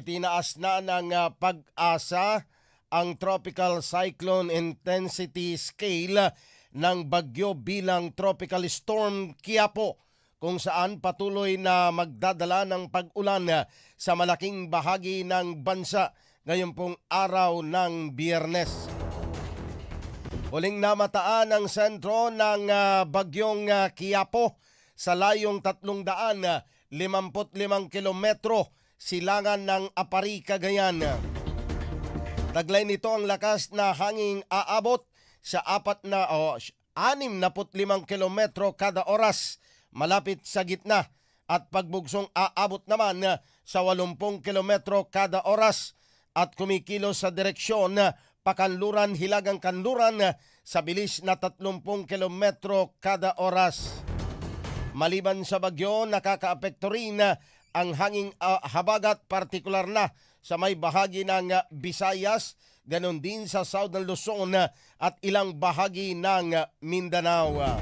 Tinaas na ng pag-asa ang Tropical Cyclone Intensity Scale ng bagyo bilang Tropical Storm Quiapo, kung saan patuloy na magdadala ng pag-ulan sa malaking bahagi ng bansa ngayon pong araw ng Biyernes. Huling namataan ang sentro ng bagyong Quiapo sa layong 355 kilometro silangan ng Apari, Cagayan. Taglay nito ang lakas na hanging aabot sa 65 kilometro kada oras malapit sa gitna at pagbugsong aabot naman sa 80 kilometro kada oras at kumikilos sa direksyon pakanluran hilagang kanluran sa bilis na 30 kilometro kada oras. Maliban sa bagyo, nakakaapekto rin ang hanging habagat, partikular na sa may bahagi ng Visayas, ganon din sa Southern Luzon at ilang bahagi ng Mindanao.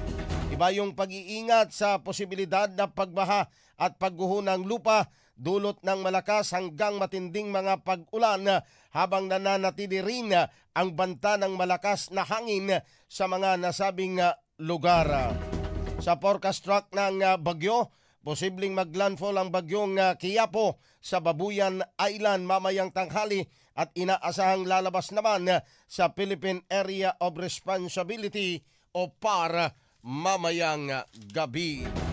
Iba yung pag-iingat sa posibilidad na pagbaha at pagguho ng lupa dulot ng malakas hanggang matinding mga pag-ulan habang nananatili rin ang banta ng malakas na hangin sa mga nasabing lugar. Sa forecast track ng bagyo, posibleng maglandfall ang bagyong Quiapo sa Babuyan Island mamayang tanghali at inaasahang lalabas naman sa Philippine Area of Responsibility o PAR mamayang gabi.